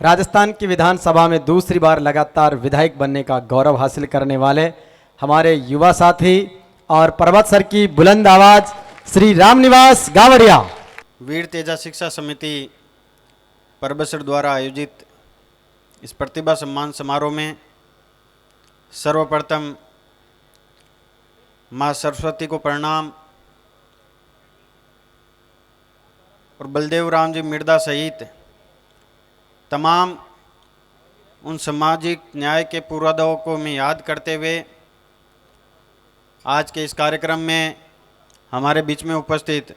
राजस्थान की विधानसभा में दूसरी बार लगातार विधायक बनने का गौरव हासिल करने वाले हमारे युवा साथी और पर्वत सर की बुलंद आवाज श्री रामनिवास गावड़िया। वीर तेजा शिक्षा समिति पर्वत सर द्वारा आयोजित इस प्रतिभा सम्मान समारोह में सर्वप्रथम माँ सरस्वती को प्रणाम और बलदेव राम जी मिर्दा सहित तमाम उन सामाजिक न्याय के पूर्वाधाओं को मैं याद करते हुए आज के इस कार्यक्रम में हमारे बीच में उपस्थित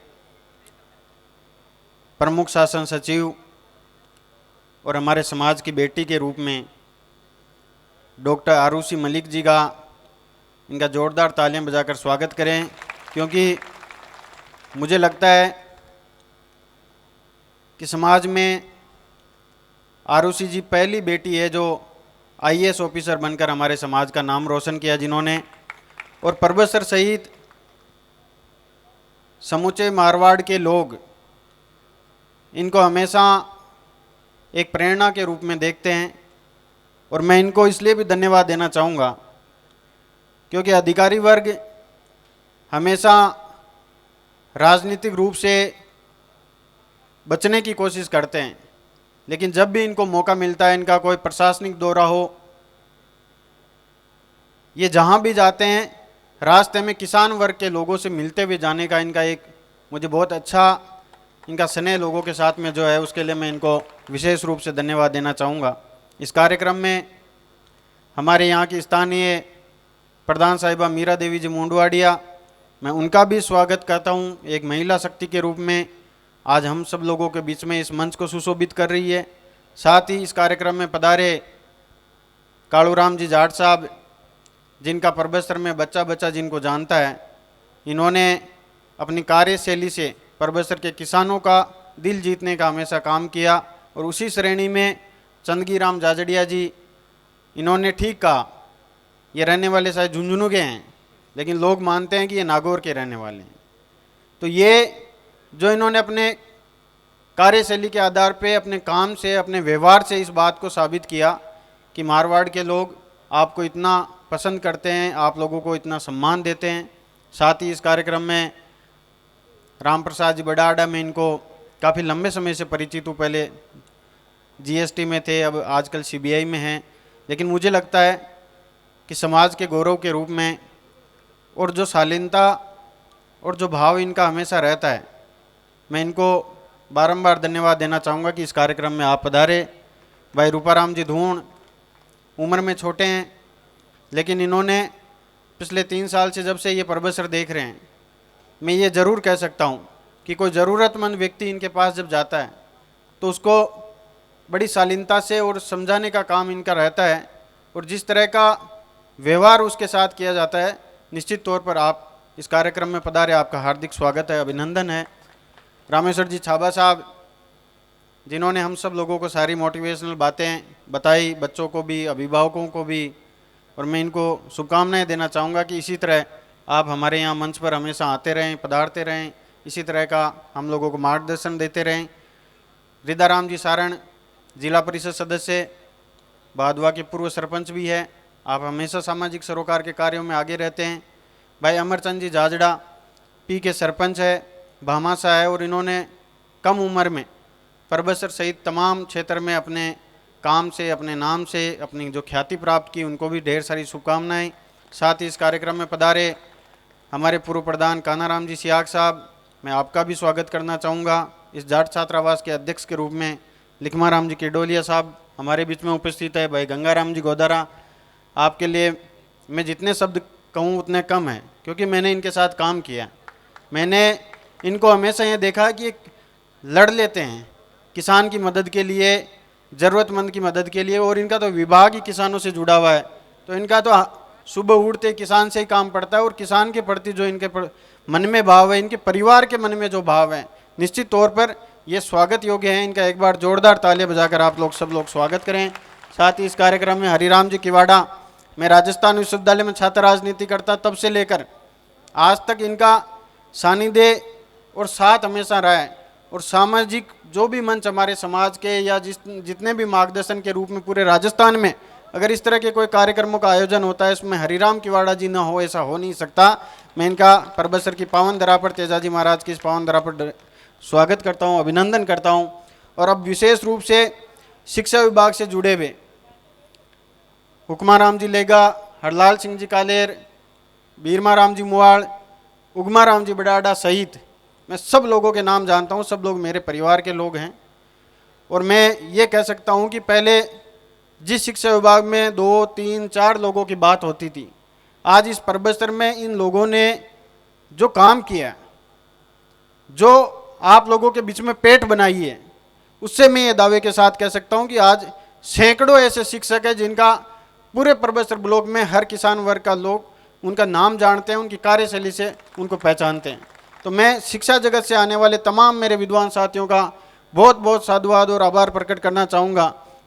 प्रमुख शासन सचिव और हमारे समाज की बेटी के रूप में डॉक्टर आरुषि मलिक जी का इनका जोरदार तालियां बजाकर स्वागत करें, क्योंकि मुझे लगता है कि समाज में आरुषि जी पहली बेटी है जो आईएएस ऑफिसर बनकर हमारे समाज का नाम रोशन किया जिन्होंने, और पर्वत सर सहित समूचे मारवाड़ के लोग इनको हमेशा एक प्रेरणा के रूप में देखते हैं। और मैं इनको इसलिए भी धन्यवाद देना चाहूँगा क्योंकि अधिकारी वर्ग हमेशा राजनीतिक रूप से बचने की कोशिश करते हैं, लेकिन जब भी इनको मौका मिलता है, इनका कोई प्रशासनिक दौरा हो, ये जहाँ भी जाते हैं रास्ते में किसान वर्ग के लोगों से मिलते हुए जाने का इनका एक मुझे बहुत अच्छा इनका स्नेह लोगों के साथ में जो है, उसके लिए मैं इनको विशेष रूप से धन्यवाद देना चाहूँगा। इस कार्यक्रम में हमारे यहाँ की स्थानीय प्रधान साहिबा मीरा देवी जी मुंडवाड़िया, मैं उनका भी स्वागत करता हूँ एक महिला शक्ति के रूप में। आज हम सब लोगों के बीच में इस मंच को सुशोभित कर रही है। साथ ही इस कार्यक्रम में पधारे कालूराम जी जाट साहब, जिनका पर्वत सर में बच्चा बच्चा जिनको जानता है, इन्होंने अपनी कार्यशैली से पर्वत सर के किसानों का दिल जीतने का हमेशा काम किया। और उसी श्रेणी में चंदगी राम जाजड़िया जी, इन्होंने ठीक कहा, ये रहने वाले शायद झुंझुनू के हैं, लेकिन लोग मानते हैं कि ये नागौर के रहने वाले हैं। तो ये जो इन्होंने अपने कार्यशैली के आधार पे अपने काम से, अपने व्यवहार से इस बात को साबित किया कि मारवाड़ के लोग आपको इतना पसंद करते हैं, आप लोगों को इतना सम्मान देते हैं। साथ ही इस कार्यक्रम में राम प्रसाद जी बड़ाडा, में इनको काफ़ी लंबे समय से परिचित हूँ, पहले जीएसटी में थे, अब आजकल सीबीआई में हैं, लेकिन मुझे लगता है कि समाज के गौरव के रूप में और जो शालीनता और जो भाव इनका हमेशा रहता है, मैं इनको बारंबार धन्यवाद देना चाहूँगा कि इस कार्यक्रम में आप पधारे। भाई रूपाराम जी धूण उम्र में छोटे हैं, लेकिन इन्होंने पिछले 3 साल से जब से ये पर्वत सर देख रहे हैं, मैं ये ज़रूर कह सकता हूँ कि कोई ज़रूरतमंद व्यक्ति इनके पास जब जाता है तो उसको बड़ी शालीनता से और समझाने का काम इनका रहता है, और जिस तरह का व्यवहार उसके साथ किया जाता है, निश्चित तौर पर आप इस कार्यक्रम में पधारे, आपका हार्दिक स्वागत है, अभिनंदन है। रामेश्वर जी छाबा साहब, जिन्होंने हम सब लोगों को सारी मोटिवेशनल बातें बताई, बच्चों को भी, अभिभावकों को भी, और मैं इनको शुभकामनाएं देना चाहूँगा कि इसी तरह आप हमारे यहाँ मंच पर हमेशा आते रहें, पधारते रहें, इसी तरह का हम लोगों को मार्गदर्शन देते रहें। रिदाराम जी सारण, जिला परिषद सदस्य, भादवा के पूर्व सरपंच भी है, आप हमेशा सामाजिक सरोकार के कार्यों में आगे रहते हैं। भाई अमरचंद जी जाजड़ा, पी के सरपंच है, भामासा है, और इन्होंने कम उम्र में पर्वत सर सहित तमाम क्षेत्र में अपने काम से, अपने नाम से अपनी जो ख्याति प्राप्त की, उनको भी ढेर सारी शुभकामनाएं। साथ ही इस कार्यक्रम में पधारे हमारे पूर्व प्रधान कानाराम जी सियाग साहब, मैं आपका भी स्वागत करना चाहूँगा। इस जाट छात्रावास के अध्यक्ष के रूप में लिखमा राम जी केडोलिया साहब हमारे बीच में उपस्थित है। भाई गंगाराम जी गोदारा, आपके लिए मैं जितने शब्द कहूँ उतने कम हैं, क्योंकि मैंने इनके साथ काम किया। मैंने इनको हमेशा ये देखा कि लड़ लेते हैं किसान की मदद के लिए, ज़रूरतमंद की मदद के लिए, और इनका तो विभाग ही किसानों से जुड़ा हुआ है, तो इनका तो सुबह उठते किसान से ही काम पड़ता है। और किसान के प्रति जो इनके मन में भाव है, इनके परिवार के मन में जो भाव है, निश्चित तौर पर ये स्वागत योग्य है। इनका एक बार जोरदार तालियां बजाकर आप लोग सब लोग स्वागत करें। साथ ही इस कार्यक्रम में हरिराम जी किवाड़ा, मैं राजस्थान विश्वविद्यालय में छात्र राजनीति करता तब से लेकर आज तक इनका सानिध्य और साथ हमेशा रहा है। और सामाजिक जो भी मंच हमारे समाज के या जितने भी मार्गदर्शन के रूप में पूरे राजस्थान में अगर इस तरह के कोई कार्यक्रमों का आयोजन होता है, इसमें हरिराम किवाड़ा जी ना हो, ऐसा हो नहीं सकता। मैं इनका परबतसर की पावन धरा पर तेजाजी महाराज की इस पावन धरा पर स्वागत करता हूँ, अभिनंदन करता हूँ। और अब विशेष रूप से शिक्षा विभाग से जुड़े हुए हुक्माराम जी लेगा, हरलाल सिंह जी कालेर, बीरमा राम जी मुआड़, उगमा राम जी बडाडा सहित मैं सब लोगों के नाम जानता हूँ। सब लोग मेरे परिवार के लोग हैं। और मैं ये कह सकता हूँ कि पहले जिस शिक्षा विभाग में 2, 3, 4 लोगों की बात होती थी, आज इस परबतसर में इन लोगों ने जो काम किया, जो आप लोगों के बीच में पेट बनाई है, उससे मैं ये दावे के साथ कह सकता हूँ कि आज सैकड़ों ऐसे शिक्षक हैं जिनका पूरे परबतसर ब्लॉक में हर किसान वर्ग का लोग उनका नाम जानते हैं, उनकी कार्यशैली से उनको पहचानते हैं। तो मैं शिक्षा जगत से आने वाले तमाम मेरे विद्वान साथियों का बहुत बहुत साधुवाद और आभार प्रकट करना चाहूँगा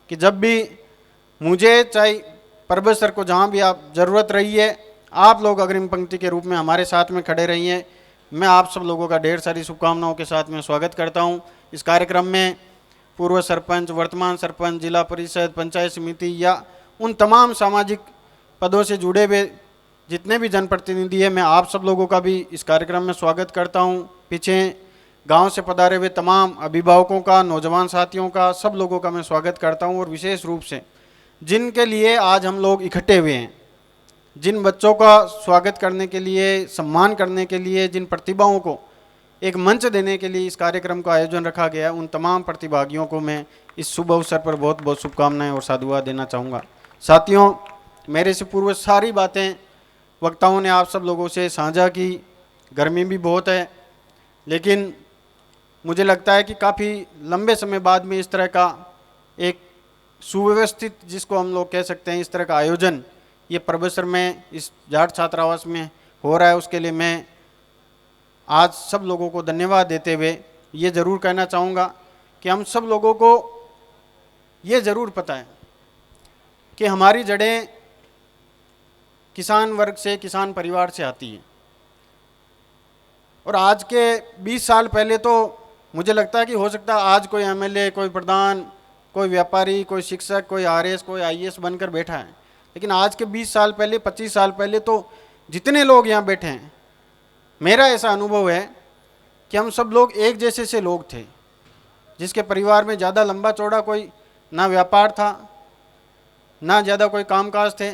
कि जब भी मुझे चाहे परबतसर को जहाँ भी आप ज़रूरत रही है, आप लोग अग्रिम पंक्ति के रूप में हमारे साथ में खड़े रहिए। मैं आप सब लोगों का ढेर सारी शुभकामनाओं के साथ में स्वागत करता हूँ। इस कार्यक्रम में पूर्व सरपंच, वर्तमान सरपंच, जिला परिषद, पंचायत समिति या उन तमाम सामाजिक पदों से जुड़े हुए जितने भी जनप्रतिनिधि हैं, मैं आप सब लोगों का भी इस कार्यक्रम में स्वागत करता हूं। पीछे गांव से पधारे हुए तमाम अभिभावकों का, नौजवान साथियों का, सब लोगों का मैं स्वागत करता हूं। और विशेष रूप से जिनके लिए आज हम लोग इकट्ठे हुए हैं, जिन बच्चों का स्वागत करने के लिए, सम्मान करने के लिए, जिन प्रतिभाओं को एक मंच देने के लिए इस कार्यक्रम का आयोजन रखा गया है, उन तमाम प्रतिभागियों को मैं इस शुभ अवसर पर बहुत बहुत शुभकामनाएं और साधुवाद देना चाहूँगा। साथियों, मेरे से पूर्व सारी बातें वक्ताओं ने आप सब लोगों से साझा की। गर्मी भी बहुत है, लेकिन मुझे लगता है कि काफ़ी लंबे समय बाद में इस तरह का एक सुव्यवस्थित, जिसको हम लोग कह सकते हैं, इस तरह का आयोजन ये परबतसर में इस जाट छात्रावास में हो रहा है। उसके लिए मैं आज सब लोगों को धन्यवाद देते हुए ये ज़रूर कहना चाहूँगा कि हम सब लोगों को ये ज़रूर पता है कि हमारी जड़ें किसान वर्ग से, किसान परिवार से आती है। और आज के 20 साल पहले तो मुझे लगता है कि हो सकता है आज कोई एमएलए, कोई प्रधान, कोई व्यापारी, कोई शिक्षक, कोई आरएस, कोई आईएएस बनकर बैठा है। लेकिन आज के 20 साल पहले, 25 साल पहले तो जितने लोग यहाँ बैठे हैं, मेरा ऐसा अनुभव है कि हम सब लोग एक जैसे से लोग थे, जिसके परिवार में ज़्यादा लंबा चौड़ा कोई ना व्यापार था, ना ज़्यादा कोई कामकाज थे।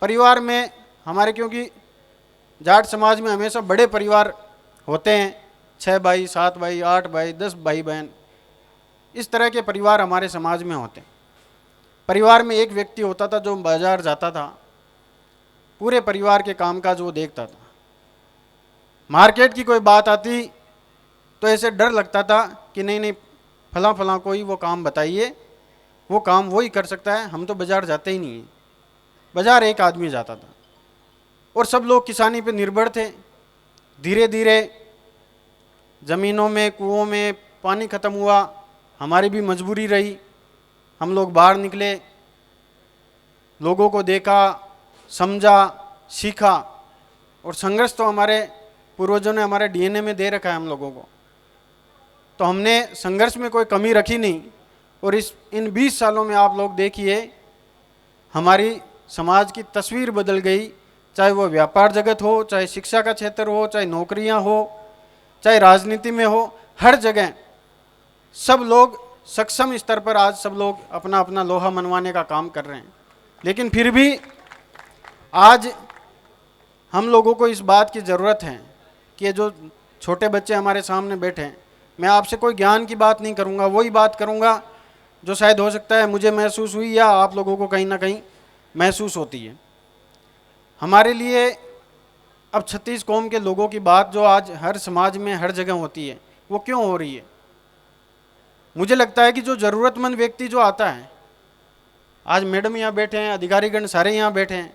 परिवार में हमारे, क्योंकि जाट समाज में हमेशा बड़े परिवार होते हैं, 6 भाई, 7 भाई, 8 भाई, 10 भाई बहन, इस तरह के परिवार हमारे समाज में होते हैं। परिवार में एक व्यक्ति होता था जो बाजार जाता था, पूरे परिवार के कामकाज वो देखता था। मार्केट की कोई बात आती तो ऐसे डर लगता था कि नहीं नहीं, फलां फलां कोई वो काम बताइए, वो काम वही कर सकता है, हम तो बाजार जाते ही नहीं हैं। बाजार एक आदमी जाता था और सब लोग किसानी पे निर्भर थे। धीरे धीरे ज़मीनों में, कुओं में पानी ख़त्म हुआ, हमारी भी मजबूरी रही, हम लोग बाहर निकले, लोगों को देखा, समझा, सीखा। और संघर्ष तो हमारे पूर्वजों ने हमारे डीएनए में दे रखा है हम लोगों को, तो हमने संघर्ष में कोई कमी रखी नहीं। और इन 20 सालों में आप लोग देखिए, हमारी समाज की तस्वीर बदल गई। चाहे वो व्यापार जगत हो, चाहे शिक्षा का क्षेत्र हो, चाहे नौकरियां हो, चाहे राजनीति में हो, हर जगह सब लोग सक्षम स्तर पर आज सब लोग अपना अपना लोहा मनवाने का काम कर रहे हैं। लेकिन फिर भी आज हम लोगों को इस बात की ज़रूरत है कि ये जो छोटे बच्चे हमारे सामने बैठे हैं, मैं आपसे कोई ज्ञान की बात नहीं करूँगा, वही बात करूँगा जो शायद हो सकता है मुझे महसूस हुई या आप लोगों को कहीं ना कहीं महसूस होती है। हमारे लिए अब 36 कौम के लोगों की बात जो आज हर समाज में हर जगह होती है, वो क्यों हो रही है? मुझे लगता है कि जो ज़रूरतमंद व्यक्ति जो आता है, आज मैडम यहाँ बैठे हैं, अधिकारीगण सारे यहाँ बैठे हैं,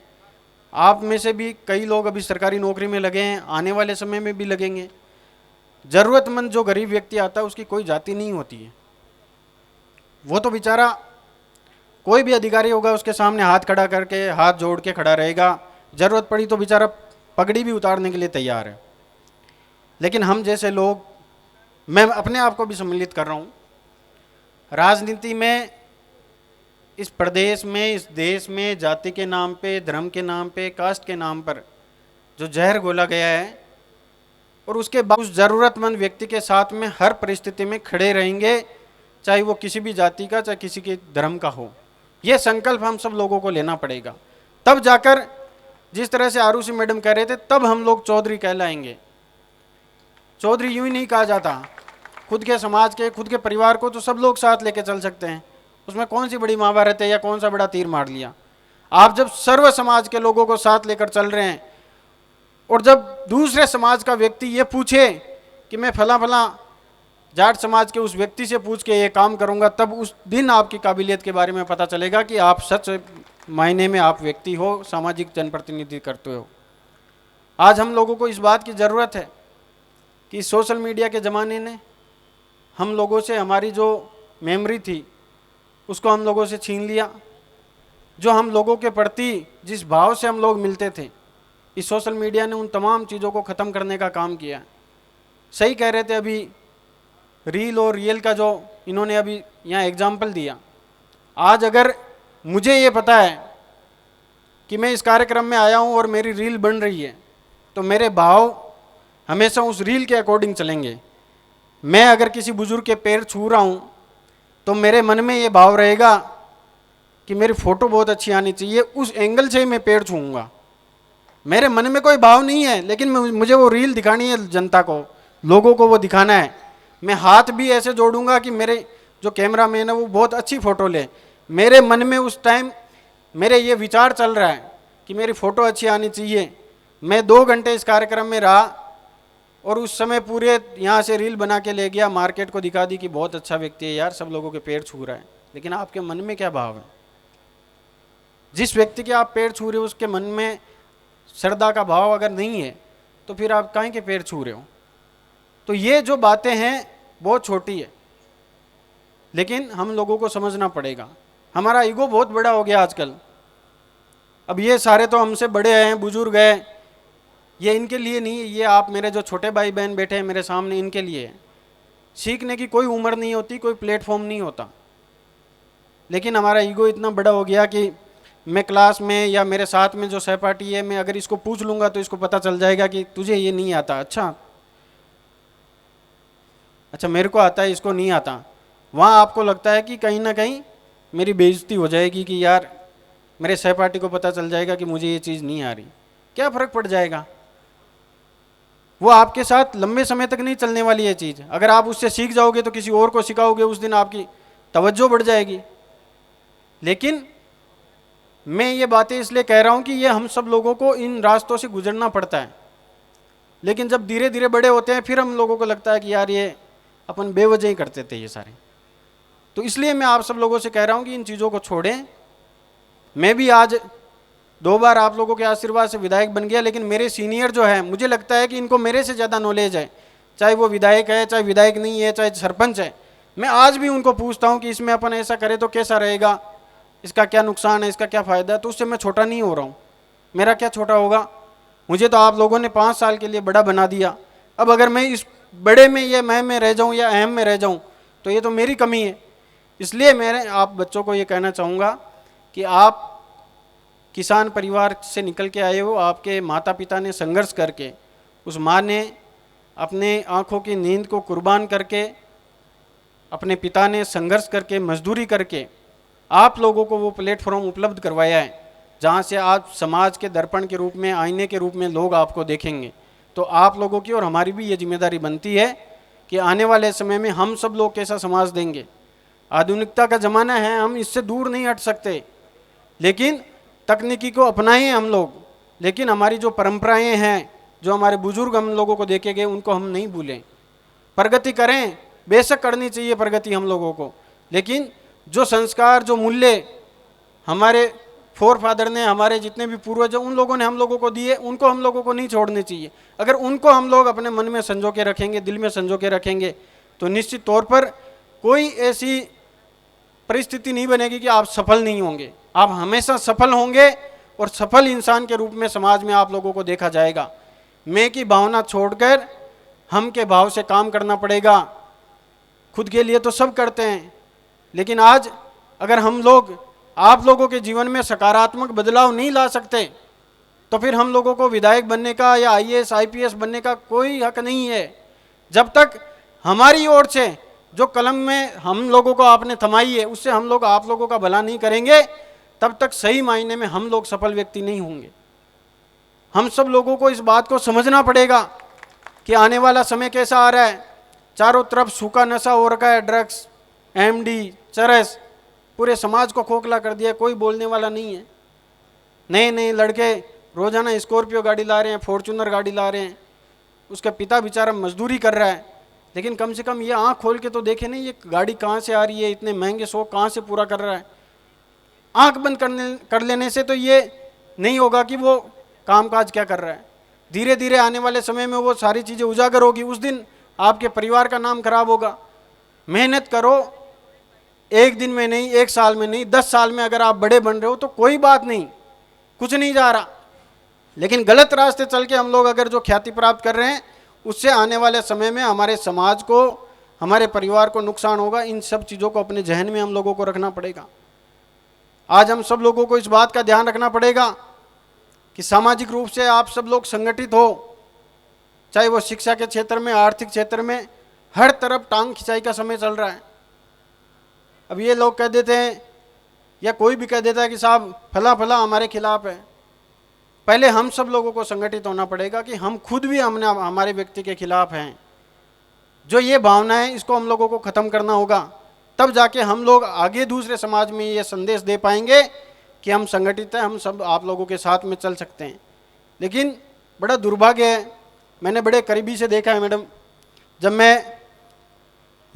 आप में से भी कई लोग अभी सरकारी नौकरी में लगे हैं, आने वाले समय में भी लगेंगे। ज़रूरतमंद जो गरीब व्यक्ति आता है उसकी कोई जाति नहीं होती है। वो तो बेचारा, कोई भी अधिकारी होगा उसके सामने हाथ खड़ा करके, हाथ जोड़ के खड़ा रहेगा, ज़रूरत पड़ी तो बेचारा पगड़ी भी उतारने के लिए तैयार है। लेकिन हम जैसे लोग मैं अपने आप को भी सम्मिलित कर रहा हूँ। राजनीति में, इस प्रदेश में, इस देश में जाति के नाम पे, धर्म के नाम पे, कास्ट के नाम पर जो जहर घोला गया है, और उसके बाद उस ज़रूरतमंद व्यक्ति के साथ में हर परिस्थिति में खड़े रहेंगे, चाहे वो किसी भी जाति का, चाहे किसी के धर्म का हो। ये संकल्प हम सब लोगों को लेना पड़ेगा, तब जाकर, जिस तरह से आरुषि मैडम कह रहे थे, तब हम लोग चौधरी कहलाएंगे। चौधरी यूं ही नहीं कहा जाता। खुद के समाज के, खुद के परिवार को तो सब लोग साथ लेके चल सकते हैं, उसमें कौन सी बड़ी महाभारत है या कौन सा बड़ा तीर मार लिया। आप जब सर्व समाज के लोगों को साथ लेकर चल रहे हैं, और जब दूसरे समाज का व्यक्ति ये पूछे कि मैं फला फला जाट समाज के उस व्यक्ति से पूछ के ये काम करूंगा, तब उस दिन आपकी काबिलियत के बारे में पता चलेगा कि आप सच मायने में आप व्यक्ति हो, सामाजिक जनप्रतिनिधि करते हो। आज हम लोगों को इस बात की ज़रूरत है कि सोशल मीडिया के ज़माने ने हम लोगों से हमारी जो मेमोरी थी उसको हम लोगों से छीन लिया। जो हम लोगों के प्रति जिस भाव से हम लोग मिलते थे, इस सोशल मीडिया ने उन तमाम चीज़ों को ख़त्म करने का काम किया। सही कह रहे थे अभी, रील और रियल का जो इन्होंने अभी यहाँ एग्जाम्पल दिया। आज अगर मुझे ये पता है कि मैं इस कार्यक्रम में आया हूँ और मेरी रील बन रही है, तो मेरे भाव हमेशा उस रील के अकॉर्डिंग चलेंगे। मैं अगर किसी बुजुर्ग के पैर छू रहा हूँ तो मेरे मन में ये भाव रहेगा कि मेरी फ़ोटो बहुत अच्छी आनी चाहिए, उस एंगल से ही मैं पैर छूऊंगा। मेरे मन में कोई भाव नहीं है, लेकिन मुझे वो रील दिखानी है जनता को, लोगों को वो दिखाना है। मैं हाथ भी ऐसे जोड़ूंगा कि मेरे जो कैमरा मैन है वो बहुत अच्छी फ़ोटो ले। मेरे मन में उस टाइम मेरे ये विचार चल रहा है कि मेरी फ़ोटो अच्छी आनी चाहिए। मैं 2 घंटे इस कार्यक्रम में रहा और उस समय पूरे यहाँ से रील बना के ले गया, मार्केट को दिखा दी कि बहुत अच्छा व्यक्ति है यार, सब लोगों के पैर छू रहा है। लेकिन आपके मन में क्या भाव है? जिस व्यक्ति के आप पैर छू रहे हो उसके मन में श्रद्धा का भाव अगर नहीं है तो फिर आप काहे के पैर छू रहे हो? तो ये जो बातें हैं बहुत छोटी है, लेकिन हम लोगों को समझना पड़ेगा। हमारा ईगो बहुत बड़ा हो गया आजकल। अब ये सारे तो हमसे बड़े हैं, बुजुर्ग हैं, ये इनके लिए नहीं है, ये आप मेरे जो छोटे भाई बहन बैठे हैं मेरे सामने, इनके लिए है। सीखने की कोई उम्र नहीं होती, कोई प्लेटफॉर्म नहीं होता। लेकिन हमारा ईगो इतना बड़ा हो गया कि मैं क्लास में या मेरे साथ में जो सहपाठी है, मैं अगर इसको पूछ लूँगा तो इसको पता चल जाएगा कि तुझे ये नहीं आता। अच्छा मेरे को आता है, इसको नहीं आता। वहाँ आपको लगता है कि कहीं ना कहीं मेरी बेइज्जती हो जाएगी कि यार मेरे सहपाठी को पता चल जाएगा कि मुझे ये चीज़ नहीं आ रही। क्या फ़र्क पड़ जाएगा? वो आपके साथ लंबे समय तक नहीं चलने वाली है चीज़। अगर आप उससे सीख जाओगे तो किसी और को सिखाओगे, उस दिन आपकी तवज्जो बढ़ जाएगी। लेकिन मैं ये बातें इसलिए कह रहा हूँ कि ये हम सब लोगों को इन रास्तों से गुजरना पड़ता है। लेकिन जब धीरे धीरे बड़े होते हैं फिर हम लोगों को लगता है कि यार ये अपन बेवजह ही करते थे ये सारे। तो इसलिए मैं आप सब लोगों से कह रहा हूँ कि इन चीज़ों को छोड़ें। मैं भी आज 2 बार आप लोगों के आशीर्वाद से विधायक बन गया, लेकिन मेरे सीनियर जो है, मुझे लगता है कि इनको मेरे से ज़्यादा नॉलेज है, चाहे वो विधायक है, चाहे विधायक नहीं है, चाहे सरपंच है। मैं आज भी उनको पूछता हूँ कि इसमें अपन ऐसा करें तो कैसा रहेगा, इसका क्या नुकसान है, इसका क्या फ़ायदा है। तो उससे मैं छोटा नहीं हो रहा हूँ। मेरा क्या छोटा होगा? मुझे तो आप लोगों ने 5 साल के लिए बड़ा बना दिया। अब अगर मैं इस बड़े में या मैं में रह जाऊँ या अहम में रह जाऊँ तो ये तो मेरी कमी है। इसलिए मैं आप बच्चों को ये कहना चाहूँगा कि आप किसान परिवार से निकल के आए हो। आपके माता पिता ने संघर्ष करके, उस माँ ने अपने आँखों की नींद को कुर्बान करके, अपने पिता ने संघर्ष करके, मजदूरी करके आप लोगों को वो प्लेटफॉर्म उपलब्ध करवाया है जहाँ से आप समाज के दर्पण के रूप में, आईने के रूप में लोग आपको देखेंगे। तो आप लोगों की और हमारी भी ये जिम्मेदारी बनती है कि आने वाले समय में हम सब लोग कैसा समाज देंगे। आधुनिकता का ज़माना है, हम इससे दूर नहीं हट सकते, लेकिन तकनीकी को अपनाएं हम लोग। लेकिन हमारी जो परंपराएं हैं, जो हमारे बुजुर्ग हम लोगों को देखे गए, उनको हम नहीं भूलें। प्रगति करें, बेशक करनी चाहिए प्रगति हम लोगों को, लेकिन जो संस्कार, जो मूल्य हमारे फोर फादर ने, हमारे जितने भी पूर्वज हैं, उन लोगों ने हम लोगों को दिए, उनको हम लोगों को नहीं छोड़ने चाहिए। अगर उनको हम लोग अपने मन में संजो के रखेंगे, दिल में संजो के रखेंगे, तो निश्चित तौर पर कोई ऐसी परिस्थिति नहीं बनेगी कि आप सफल नहीं होंगे। आप हमेशा सफल होंगे और सफल इंसान के रूप में समाज में आप लोगों को देखा जाएगा। मैं की भावना छोड़कर हम के भाव से काम करना पड़ेगा। खुद के लिए तो सब करते हैं, लेकिन आज अगर हम लोग आप लोगों के जीवन में सकारात्मक बदलाव नहीं ला सकते तो फिर हम लोगों को विधायक बनने का या आईएएस आईपीएस बनने का कोई हक नहीं है। जब तक हमारी ओर से जो कलम में हम लोगों को आपने थमाई है उससे हम लोग आप लोगों का भला नहीं करेंगे, तब तक सही मायने में हम लोग सफल व्यक्ति नहीं होंगे। हम सब लोगों को इस बात को समझना पड़ेगा कि आने वाला समय कैसा आ रहा है। चारों तरफ सूखा नशा हो रखा है, ड्रग्स, एमडी, चरस, पूरे समाज को खोखला कर दिया, कोई बोलने वाला नहीं है। नए नए लड़के रोजाना स्कॉर्पियो गाड़ी ला रहे हैं, फॉर्चूनर गाड़ी ला रहे हैं, उसका पिता बेचारा मजदूरी कर रहा है, लेकिन कम से कम ये आँख खोल के तो देखे नहीं ये गाड़ी कहाँ से आ रही है, इतने महंगे शौक कहाँ से पूरा कर रहा है। आँख बंद कर लेने से तो ये नहीं होगा कि वो कामकाज क्या कर रहा है। धीरे धीरे आने वाले समय में वो सारी चीज़ें उजागर होगी, उस दिन आपके परिवार का नाम खराब होगा। मेहनत करो, एक दिन में नहीं, एक साल में नहीं, 10 साल में अगर आप बड़े बन रहे हो तो कोई बात नहीं, कुछ नहीं जा रहा। लेकिन गलत रास्ते चल के हम लोग अगर जो ख्याति प्राप्त कर रहे हैं उससे आने वाले समय में हमारे समाज को, हमारे परिवार को नुकसान होगा। इन सब चीज़ों को अपने जहन में हम लोगों को रखना पड़ेगा। आज हम सब लोगों को इस बात का ध्यान रखना पड़ेगा कि सामाजिक रूप से आप सब लोग संगठित हो, चाहे वो शिक्षा के क्षेत्र में, आर्थिक क्षेत्र में, हर तरफ टांग खिंचाई का समय चल रहा है। अब ये लोग कह देते हैं या कोई भी कह देता है कि साहब फला फला हमारे खिलाफ है। पहले हम सब लोगों को संगठित होना पड़ेगा कि हम खुद भी हमारे व्यक्ति के खिलाफ हैं। जो ये भावना है इसको हम लोगों को ख़त्म करना होगा, तब जाके हम लोग आगे दूसरे समाज में ये संदेश दे पाएंगे कि हम संगठित हैं, हम सब आप लोगों के साथ में चल सकते हैं। लेकिन बड़ा दुर्भाग्य है, मैंने बड़े करीबी से देखा है मैडम, जब मैं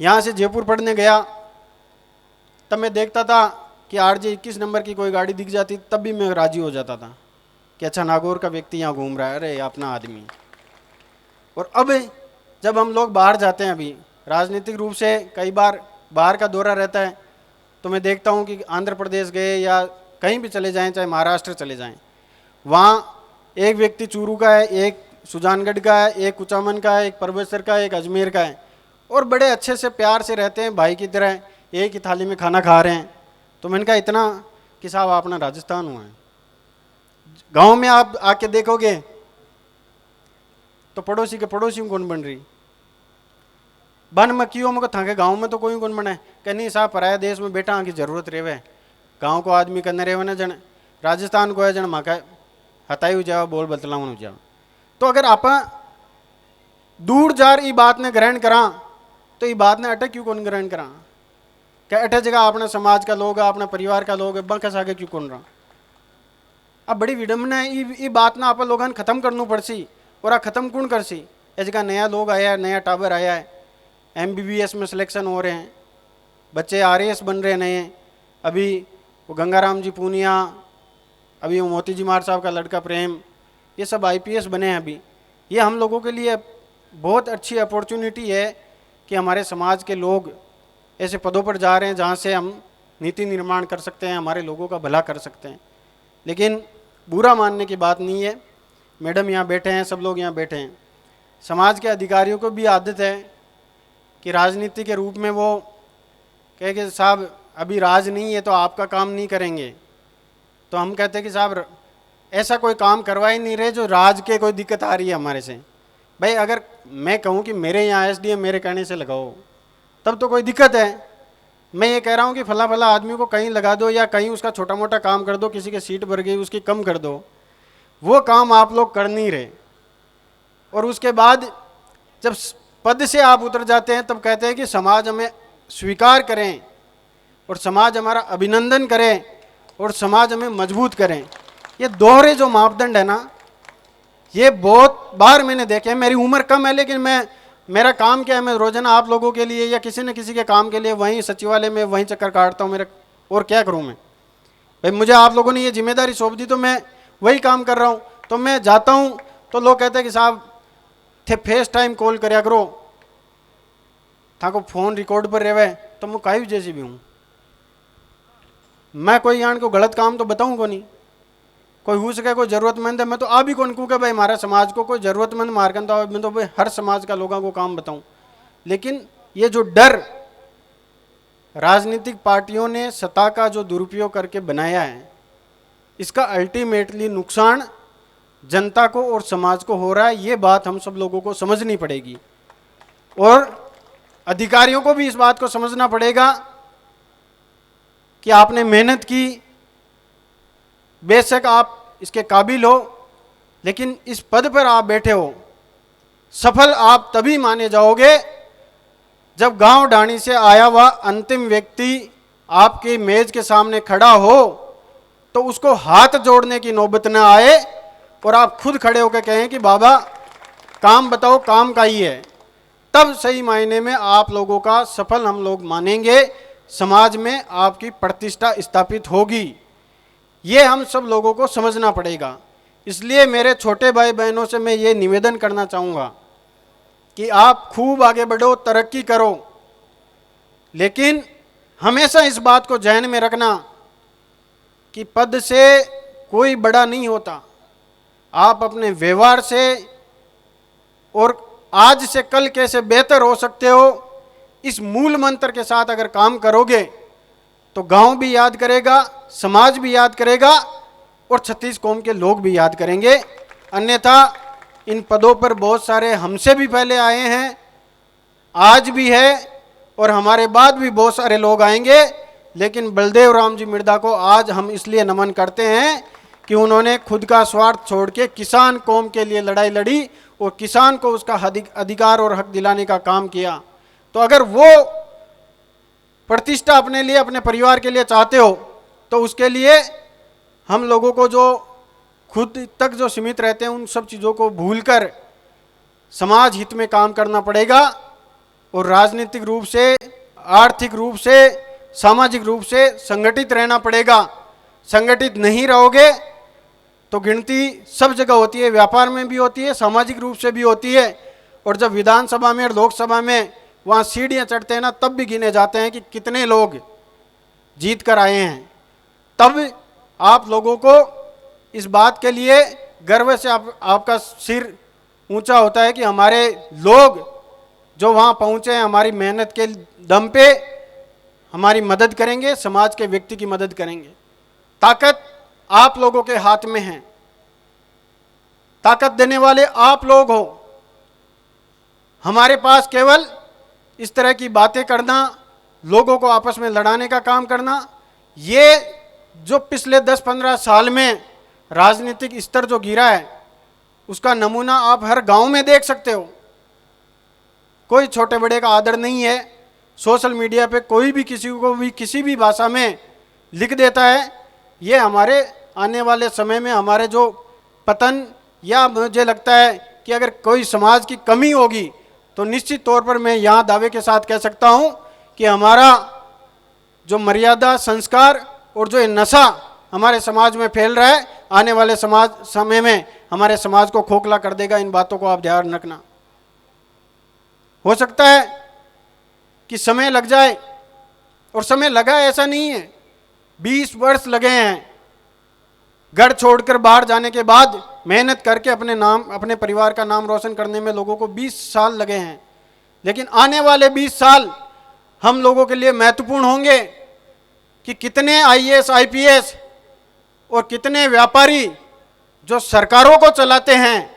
यहाँ से जयपुर पढ़ने गया तब मैं देखता था कि आरजे 21 नंबर की कोई गाड़ी दिख जाती तब भी मैं राजी हो जाता था कि अच्छा नागौर का व्यक्ति यहाँ घूम रहा है, अरे अपना आदमी। और अब जब हम लोग बाहर जाते हैं, अभी राजनीतिक रूप से कई बार बाहर का दौरा रहता है, तो मैं देखता हूँ कि आंध्र प्रदेश गए या कहीं भी चले जाएं, चाहे महाराष्ट्र चले जाएं, वहाँ एक व्यक्ति चूरू का है, एक सुजानगढ़ का है, एक कुचामन का है, एक परबतसर का है, एक अजमेर का है, और बड़े अच्छे से प्यार से रहते हैं, भाई की तरह एक ही थाली में खाना खा रहे हैं। तो मैंने कहा इतना कि साहब अपना राजस्थान हुआ है। गांव में आप आके देखोगे तो पड़ोसी के पड़ोसी कौन बन रही, बन मक्कियों में थाके गांव में तो कोई कौन बने। कह नहीं साहब पराया देश में बेटा आके जरूरत रेवे, गांव को आदमी करने रेवे ना जन राजस्थान को है जन माँ का हताई हो जाओ, बोल बतलावन हो जाओ। तो अगर आप दूर जार ई बात ने ग्रहण करा तो ई बात ने अटक क्यों कौन ग्रहण करा, क्या अटक जगह अपने समाज का लोग, अपने परिवार का लोग बंकस आगे क्यों कौन रहा। अब बड़ी विडम्बना है, ये बात ना आप लोगों ने खत्म करनी पड़सी, और आ खत्म कौन करसी। इस जगह नया लोग आया है, नया टावर आया है, MBBS में सिलेक्शन हो रहे हैं, बच्चे RAS बन रहे हैं नए। अभी वो गंगाराम जी पूनिया, अभी वो मोती जी मार साहब का लड़का प्रेम, ये सब IPS बने हैं। अभी ये हम लोगों के लिए बहुत अच्छी अपॉर्चुनिटी है कि हमारे समाज के लोग ऐसे पदों पर जा रहे हैं जहाँ से हम नीति निर्माण कर सकते हैं, हमारे लोगों का भला कर सकते हैं। लेकिन बुरा मानने की बात नहीं है। मैडम यहाँ बैठे हैं, सब लोग यहाँ बैठे हैं, समाज के अधिकारियों को भी आदत है कि राजनीति के रूप में वो कहे कि साहब अभी राज नहीं है तो आपका काम नहीं करेंगे। तो हम कहते हैं कि साहब ऐसा कोई काम करवा ही नहीं रहे जो राज के कोई दिक्कत आ रही है हमारे से। भाई अगर मैं कहूँ कि मेरे यहाँ SDM मेरे कहने से लगाओ तब तो कोई दिक्कत है। मैं ये कह रहा हूँ कि फला फला आदमी को कहीं लगा दो या कहीं उसका छोटा मोटा काम कर दो, किसी की सीट भर गई उसकी कम कर दो, वो काम आप लोग कर नहीं रहे। और उसके बाद जब पद से आप उतर जाते हैं तब कहते हैं कि समाज हमें स्वीकार करें और समाज हमारा अभिनंदन करें और समाज हमें मजबूत करें। ये दोहरे जो मापदंड है ना, ये बहुत बार मैंने देखे हैं। मेरी उम्र कम है लेकिन मेरा काम क्या है, मैं रोजाना आप लोगों के लिए या किसी न किसी के काम के लिए वहीं सचिवालय में वहीं चक्कर काटता हूँ। मेरा और क्या करूँ मैं, भाई मुझे आप लोगों ने ये जिम्मेदारी सौंप दी तो मैं वही काम कर रहा हूँ। तो मैं जाता हूँ तो लोग कहते हैं कि साहब थे फेस टाइम कॉल करया करो, था को फोन रिकॉर्ड पर रहे। तो मैं काई जैसी भी हूँ, मैं कोई यहाँ को गलत काम तो बताऊँ को नहीं। कोई हो सके कोई ज़रूरतमंद है मैं तो आ भी कौन कहूँ कि भाई हमारे समाज को कोई ज़रूरतमंद मारकन तो मैं तो भाई हर समाज का लोगों को काम बताऊँ। लेकिन ये जो डर राजनीतिक पार्टियों ने सत्ता का जो दुरुपयोग करके बनाया है, इसका अल्टीमेटली नुकसान जनता को और समाज को हो रहा है। ये बात हम सब लोगों को समझनी पड़ेगी और अधिकारियों को भी इस बात को समझना पड़ेगा कि आपने मेहनत की, बेशक आप इसके काबिल हो, लेकिन इस पद पर आप बैठे हो, सफल आप तभी माने जाओगे जब गांव ढाणी से आया हुआ अंतिम व्यक्ति आपकी मेज के सामने खड़ा हो तो उसको हाथ जोड़ने की नौबत न आए और आप खुद खड़े होकर कहें कि बाबा काम बताओ, काम का ही है। तब सही मायने में आप लोगों का सफल हम लोग मानेंगे, समाज में आपकी प्रतिष्ठा स्थापित होगी। ये हम सब लोगों को समझना पड़ेगा। इसलिए मेरे छोटे भाई बहनों से मैं ये निवेदन करना चाहूँगा कि आप खूब आगे बढ़ो, तरक्की करो, लेकिन हमेशा इस बात को ध्यान में रखना कि पद से कोई बड़ा नहीं होता। आप अपने व्यवहार से और आज से कल कैसे बेहतर हो सकते हो, इस मूल मंत्र के साथ अगर काम करोगे तो गांव भी याद करेगा, समाज भी याद करेगा और 36 कौम के लोग भी याद करेंगे। अन्यथा इन पदों पर बहुत सारे हमसे भी पहले आए हैं, आज भी है और हमारे बाद भी बहुत सारे लोग आएंगे, लेकिन बलदेव राम जी मिर्दा को आज हम इसलिए नमन करते हैं कि उन्होंने खुद का स्वार्थ छोड़ के किसान कौम के लिए लड़ाई लड़ी और किसान को उसका अधिकार और हक दिलाने का काम किया। तो अगर वो प्रतिष्ठा अपने लिए, अपने परिवार के लिए चाहते हो तो उसके लिए हम लोगों को जो खुद तक जो सीमित रहते हैं उन सब चीज़ों को भूलकर समाज हित में काम करना पड़ेगा और राजनीतिक रूप से, आर्थिक रूप से, सामाजिक रूप से संगठित रहना पड़ेगा। संगठित नहीं रहोगे तो गिनती सब जगह होती है, व्यापार में भी होती है, सामाजिक रूप से भी होती है, और जब विधानसभा में और लोकसभा में वहाँ सीढ़ियाँ चढ़ते हैं ना, तब भी गिने जाते हैं कि कितने लोग जीत कर आए हैं। तब आप लोगों को इस बात के लिए गर्व से आपका सिर ऊंचा होता है कि हमारे लोग जो वहाँ पहुँचे हैं हमारी मेहनत के दम पे हमारी मदद करेंगे, समाज के व्यक्ति की मदद करेंगे। ताकत आप लोगों के हाथ में है, ताकत देने वाले आप लोग हो। हमारे पास केवल इस तरह की बातें करना, लोगों को आपस में लड़ाने का काम करना, ये जो पिछले 10-15 साल में राजनीतिक स्तर जो गिरा है उसका नमूना आप हर गांव में देख सकते हो। कोई छोटे बड़े का आदर नहीं है। सोशल मीडिया पे कोई भी किसी को भी किसी भी भाषा में लिख देता है। ये हमारे आने वाले समय में हमारे जो पतन, या मुझे लगता है कि अगर कोई समाज की कमी होगी तो निश्चित तौर पर मैं यहाँ दावे के साथ कह सकता हूँ कि हमारा जो मर्यादा, संस्कार और जो ये नशा हमारे समाज में फैल रहा है, आने वाले समय में हमारे समाज को खोखला कर देगा। इन बातों को आप ध्यान रखना। हो सकता है कि समय लग जाए, और समय लगा ऐसा नहीं है, 20 वर्ष लगे हैं। घर छोड़कर बाहर जाने के बाद मेहनत करके अपने नाम, अपने परिवार का नाम रोशन करने में लोगों को 20 साल लगे हैं। लेकिन आने वाले 20 साल हम लोगों के लिए महत्वपूर्ण होंगे कि कितने IAS, IPS और कितने व्यापारी जो सरकारों को चलाते हैं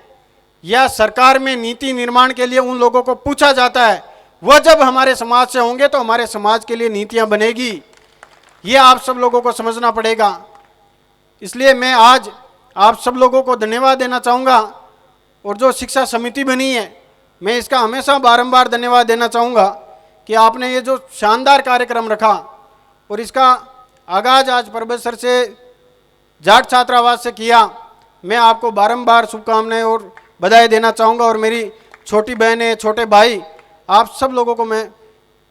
या सरकार में नीति निर्माण के लिए उन लोगों को पूछा जाता है, वह जब हमारे समाज से होंगे तो हमारे समाज के लिए नीतियां बनेगी। ये आप सब लोगों को समझना पड़ेगा। इसलिए मैं आज आप सब लोगों को धन्यवाद देना चाहूँगा, और जो शिक्षा समिति बनी है मैं इसका हमेशा बारंबार धन्यवाद देना चाहूँगा कि आपने ये जो शानदार कार्यक्रम रखा और इसका आगाज आज प्रोफेसर से जाट छात्रावास से किया। मैं आपको बारंबार शुभकामनाएं और बधाई देना चाहूँगा, और मेरी छोटी बहनें, छोटे भाई, आप सब लोगों को मैं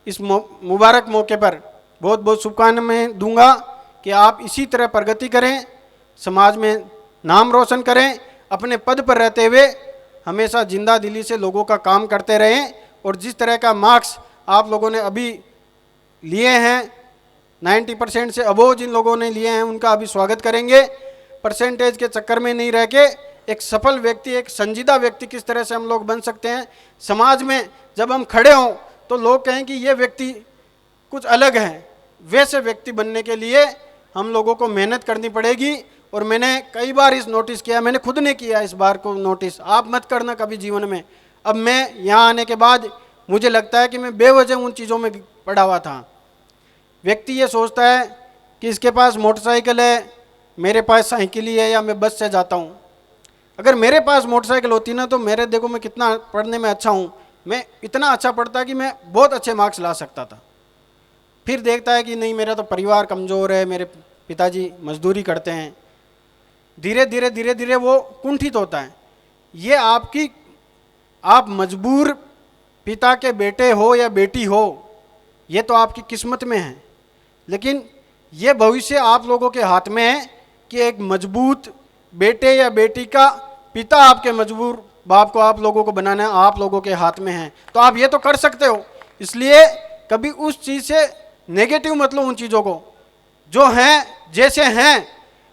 इस मुबारक मौके पर बहुत बहुत शुभकामनाएं दूंगा कि आप इसी तरह प्रगति करें, समाज में नाम रोशन करें, अपने पद पर रहते हुए हमेशा जिंदा दिली से लोगों का काम करते रहें। और जिस तरह का मार्क्स आप लोगों ने अभी लिए हैं, 90% से अबोव जिन लोगों ने लिए हैं उनका अभी स्वागत करेंगे। परसेंटेज के चक्कर में नहीं रह के एक सफल व्यक्ति, एक संजीदा व्यक्ति किस तरह से हम लोग बन सकते हैं। समाज में जब हम खड़े हों तो लोग कहें कि ये व्यक्ति कुछ अलग हैं, वैसे व्यक्ति बनने के लिए हम लोगों को मेहनत करनी पड़ेगी। और मैंने कई बार इस नोटिस किया, मैंने खुद ने किया इस बार को नोटिस, आप मत करना कभी जीवन में। अब मैं यहाँ आने के बाद मुझे लगता है कि मैं बेवजह उन चीज़ों में पड़ा हुआ था। व्यक्ति ये सोचता है कि इसके पास मोटरसाइकिल है, मेरे पास साइकिल ही है, या मैं बस से जाता हूँ। अगर मेरे पास मोटरसाइकिल होती ना तो मेरे देखो मैं कितना पढ़ने में अच्छा हूँ, मैं इतना अच्छा पढ़ता कि मैं बहुत अच्छे मार्क्स ला सकता था। फिर देखता है कि नहीं, मेरा तो परिवार कमज़ोर है, मेरे पिताजी मजदूरी करते हैं। धीरे धीरे धीरे धीरे वो कुंठित होता है। ये आप मजबूर पिता के बेटे हो या बेटी हो, ये तो आपकी किस्मत में है, लेकिन ये भविष्य आप लोगों के हाथ में है कि एक मजबूत बेटे या बेटी का पिता आपके मजबूर बाप को आप लोगों को बनाना आप लोगों के हाथ में है। तो आप ये तो कर सकते हो, इसलिए कभी उस चीज़ से नेगेटिव मत लो। उन चीज़ों को जो हैं जैसे हैं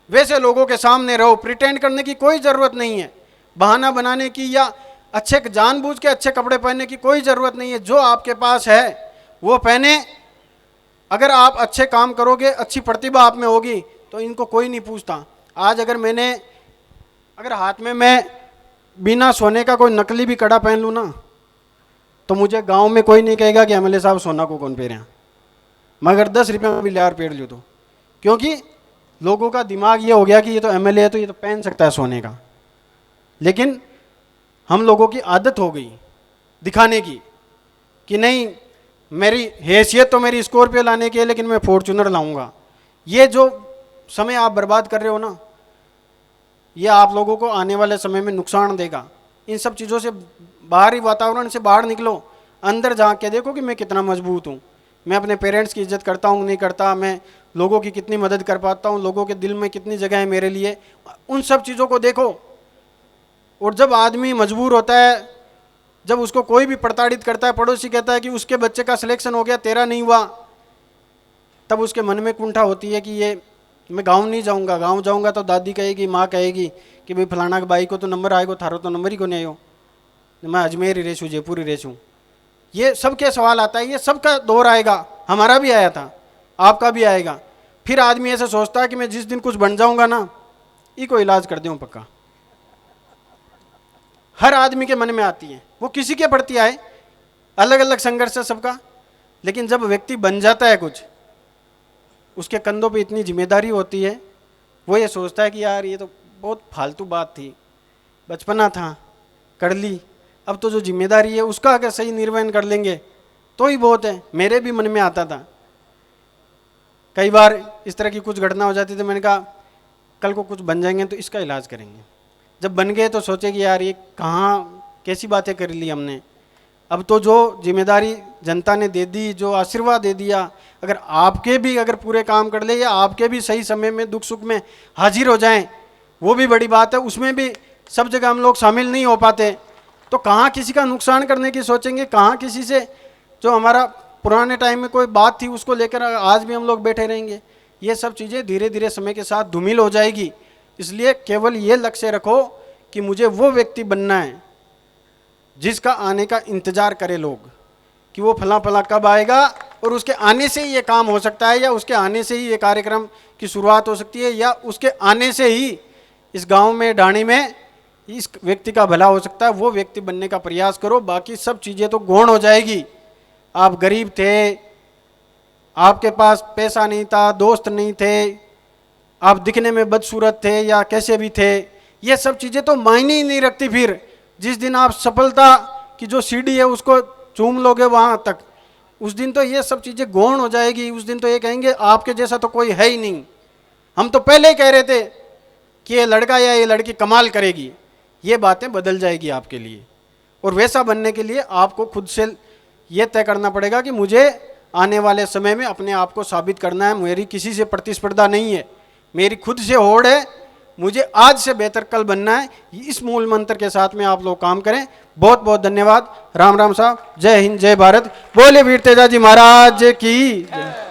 वैसे लोगों के सामने रहो, प्रिटेंड करने की कोई ज़रूरत नहीं है, बहाना बनाने की या अच्छे जानबूझ के अच्छे कपड़े पहनने की कोई ज़रूरत नहीं है। जो आपके पास है वो पहने। अगर आप अच्छे काम करोगे, अच्छी प्रतिभा आप में होगी तो इनको कोई नहीं पूछता। आज अगर हाथ में मैं बिना सोने का कोई नकली भी कड़ा पहन लूँ ना, तो मुझे गांव में कोई नहीं कहेगा कि एमएलए साहब सोना को कौन पहने। मगर 10 रुपये में भी लियार पेड़ लूँ तो, क्योंकि लोगों का दिमाग ये हो गया कि ये तो एमएलए है तो ये तो पहन सकता है सोने का। लेकिन हम लोगों की आदत हो गई दिखाने की कि नहीं, मेरी हैसियत तो मेरी स्कॉर्पियो लाने की है लेकिन मैं फॉर्च्यूनर लाऊंगा। ये जो समय आप बर्बाद कर रहे हो ना, ये आप लोगों को आने वाले समय में नुकसान देगा। इन सब चीज़ों से बाहरी वातावरण से बाहर निकलो, अंदर झांक के देखो कि मैं कितना मजबूत हूँ, मैं अपने पेरेंट्स की इज्जत करता हूँ नहीं करता, मैं लोगों की कितनी मदद कर पाता हूँ, लोगों के दिल में कितनी जगह है मेरे लिए। उन सब चीज़ों को देखो। और जब आदमी मजबूर होता है, जब उसको कोई भी प्रताड़ित करता है, पड़ोसी कहता है कि उसके बच्चे का सिलेक्शन हो गया तेरा नहीं हुआ, तब उसके मन में कुंठा होती है कि ये मैं गांव नहीं जाऊंगा, गांव जाऊंगा तो दादी कहेगी, माँ कहेगी कि भाई फलाना बाई को तो नंबर आएगा, थारो तो नंबर ही को नहीं आयो, मैं अजमेर ही रेसूँ, जयपुर ही रेसूँ। ये सबके सवाल आता है, ये सबका दौर आएगा, हमारा भी आया था, आपका भी आएगा। फिर आदमी ऐसा सोचता है कि मैं जिस दिन कुछ बन जाऊंगा ना, इसको इलाज कर दूँ पक्का। हर आदमी के मन में आती है, वो किसी के प्रति आए, अलग अलग संघर्ष है सबका। लेकिन जब व्यक्ति बन जाता है कुछ, उसके कंधों पे इतनी जिम्मेदारी होती है, वो ये सोचता है कि यार ये तो बहुत फालतू बात थी, बचपना था कर ली, अब तो जो जिम्मेदारी है उसका अगर सही निर्वहन कर लेंगे तो ही बहुत है। मेरे भी मन में आता था, कई बार इस तरह की कुछ घटना हो जाती थी, मैंने कहा कल को कुछ बन जाएंगे तो इसका इलाज करेंगे। जब बन गए तो सोचे कि यार ये कहाँ कैसी बातें कर ली हमने। अब तो जो जिम्मेदारी जनता ने दे दी, जो आशीर्वाद दे दिया, अगर आपके भी अगर पूरे काम कर ले या आपके भी सही समय में दुख सुख में हाजिर हो जाएं, वो भी बड़ी बात है। उसमें भी सब जगह हम लोग शामिल नहीं हो पाते, तो कहाँ किसी का नुकसान करने की सोचेंगे, कहाँ किसी से जो हमारा पुराने टाइम में कोई बात थी उसको लेकर आज भी हम लोग बैठे रहेंगे। ये सब चीज़ें धीरे धीरे समय के साथ धूमिल हो जाएगी। इसलिए केवल ये लक्ष्य रखो कि मुझे वो व्यक्ति बनना है जिसका आने का इंतजार करे लोग, कि वो फला फला कब आएगा, और उसके आने से ही ये काम हो सकता है, या उसके आने से ही ये कार्यक्रम की शुरुआत हो सकती है, या उसके आने से ही इस गांव में ढाणी में इस व्यक्ति का भला हो सकता है। वो व्यक्ति बनने का प्रयास करो, बाकी सब चीज़ें तो गौण हो जाएगी। आप गरीब थे, आपके पास पैसा नहीं था, दोस्त नहीं थे, आप दिखने में बदसूरत थे या कैसे भी थे, ये सब चीज़ें तो मायने ही नहीं रखती। फिर जिस दिन आप सफलता की जो सीढ़ी है उसको चूम लोगे वहाँ तक, उस दिन तो ये सब चीज़ें गौण हो जाएगी। उस दिन तो ये कहेंगे आपके जैसा तो कोई है ही नहीं। हम तो पहले ही कह रहे थे कि ये लड़का या ये लड़की कमाल करेगी। ये बातें बदल जाएगी आपके लिए, और वैसा बनने के लिए आपको खुद से ये तय करना पड़ेगा कि मुझे आने वाले समय में अपने आप को साबित करना है। मेरी किसी से प्रतिस्पर्धा नहीं है, मेरी खुद से होड़ है, मुझे आज से बेहतर कल बनना है। इस मूल मंत्र के साथ में आप लोग काम करें। बहुत बहुत धन्यवाद। राम राम साहब, जय हिंद, जय भारत। बोले वीर तेजाजी महाराज की जय।